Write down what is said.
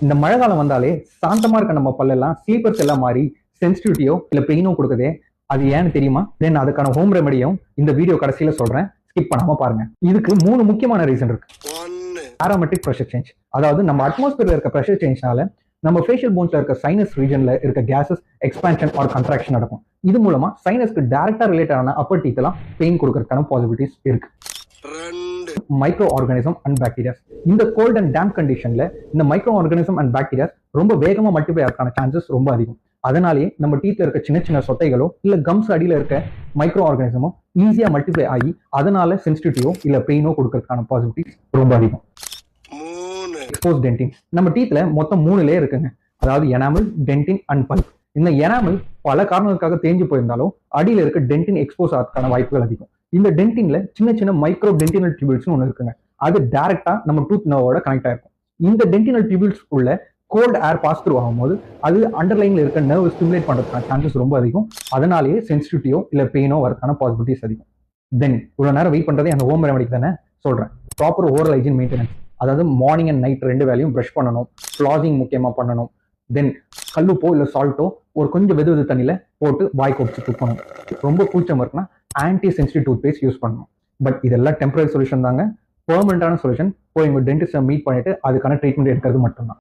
இந்த மழை காலம் வந்தாலே சாந்தமா இருக்க நம்ம பல்லெல்லாம் ஸ்லீப்பர்ஸ் எல்லாம் மாறி சென்சிட்டிவிட்டியோ இல்ல பெயினோ கொடுக்குதே. அது ஏன்னு தெரியுமா? தென் அதுக்கான ஹோம் ரெமெடியும் இந்த வீடியோ கடைசியில சொல்றேன், ஸ்கிப் பண்ணாம பாருங்க. இதுக்கு 3 முக்கியமான ரீசன் இருக்கு. பேராமெட்ரிக் ப்ரெஷர் சேஞ்ச், அதாவது நம்ம அட்மாஸ்பியர்ல இருக்க ப்ரெஷர் சேஞ்ச்னால நம்ம ஃபேஷியல் போன்ஸ்ல இருக்க சைனஸ் ரீஜன்ல இருக்க கேசஸ் எக்ஸ்பான்ஷன் ஆர் கன்ட்ராக்ஷன் நடக்கும். இது மூலமா சைனஸ்க்கு டைரக்டா ரிலேட்டடான அப்பர் டீத் எல்லாம் பெயின் கொடுக்கறதுக்கான பாசிபிலிட்டிஸ் இருக்கு. மைக்ரோ ஆர்கானிசம் அண்ட் பாக்டீரியாஸ், இந்த கோல்ட் அண்ட் டேம்ப் கண்டிஷன்ல இந்த மைக்ரோ ஆர்கானிசம் அண்ட் பாக்டீரியாஸ் ரொம்ப வேகமா மல்டிப்ளை ஆகிறதுக்கான சான்சஸ் ரொம்ப அதிகம். அதனாலேயே நம்ம டீத்ல இருக்க சின்ன சின்ன சொட்டைகளோ இல்ல கம்ஸ் அடியில இருக்க மைக்ரோ ஆர்கானிசமோ ஈஸியா மல்டிப்ளை ஆகி அதனால சென்சிட்டிவிட்டியோ இல்ல பெயினோ கொடுக்கறதுக்கான பாசிபிலிட்டிஸ் ரொம்ப அதிகம். எக்ஸ்போஸ் டென்டின், நம்ம டீத்ல மொத்தம் 3 லேயர் இருக்குங்க. அதாவது எனாமல், டென்டின் அண்ட் பல்ப். இந்த எனாமல் பல காரணங்களுக்காக தேஞ்சு போயிருந்தாலும் அடியில இருக்க டென்டின் எக்ஸ்போஸ் ஆகிறதுக்கான வாய்ப்புகள் அதிகம். இந்த டென்டின்ல சின்ன சின்ன மைக்ரோ டென்டினல் டியூபிள்ஸ் ஒன்று இருக்குங்க. அது டைரக்டா நம்ம டூத் நர்வோட கனெக்ட் ஆயிருக்கும். இந்த டென்டினல் டியூபிள்ஸ் உள்ள கோல்ட் ஏர் பாஸ் த்ரூ ஆகும்போது அது அண்டர்லைன்ல இருக்க நர்வ் ஸ்டிமுலேட் பண்றதுக்கான சான்சஸ் ரொம்ப அதிகம். அதனாலேயே சென்சிட்டிவிட்டியோ இல்ல பெயினோ வரதுக்கான பாசிபிலிட்டிஸ் அதிகம். தென் இவ்வளவு நேரம் வெயிட் பண்றதே அந்த ஹோம் ரெமெடிக்கு தானே சொல்றேன். ப்ராப்பர் ஓரல் ஹைஜீன் மெயின்டெனன்ஸ், அதாவது மார்னிங் அண்ட் நைட் 2 வேளையும் ப்ரஷ் பண்ணணும், ஃப்ளாசிங் முக்கியமா பண்ணணும். தென் கல்லுப்போ இல்ல சால்ட்டோ ஒரு கொஞ்சம் வெது தண்ணியில போட்டு வாய் கொப்பிச்சு தூக்கணும். ரொம்ப கூச்சம் இருக்குன்னா anti sensitive tooth paste use பண்ணணும். பட் இதெல்லாம் டெம்பரரி சொல்யூஷன் தாங்க. பெர்மனண்டான சொல்யூஷன் போய் உங்க டென்டிஸ்ட மீட் பண்ணிட்டு அதுக்கான ட்ரீட்மெண்ட் எடுக்கிறது மட்டும்தான்.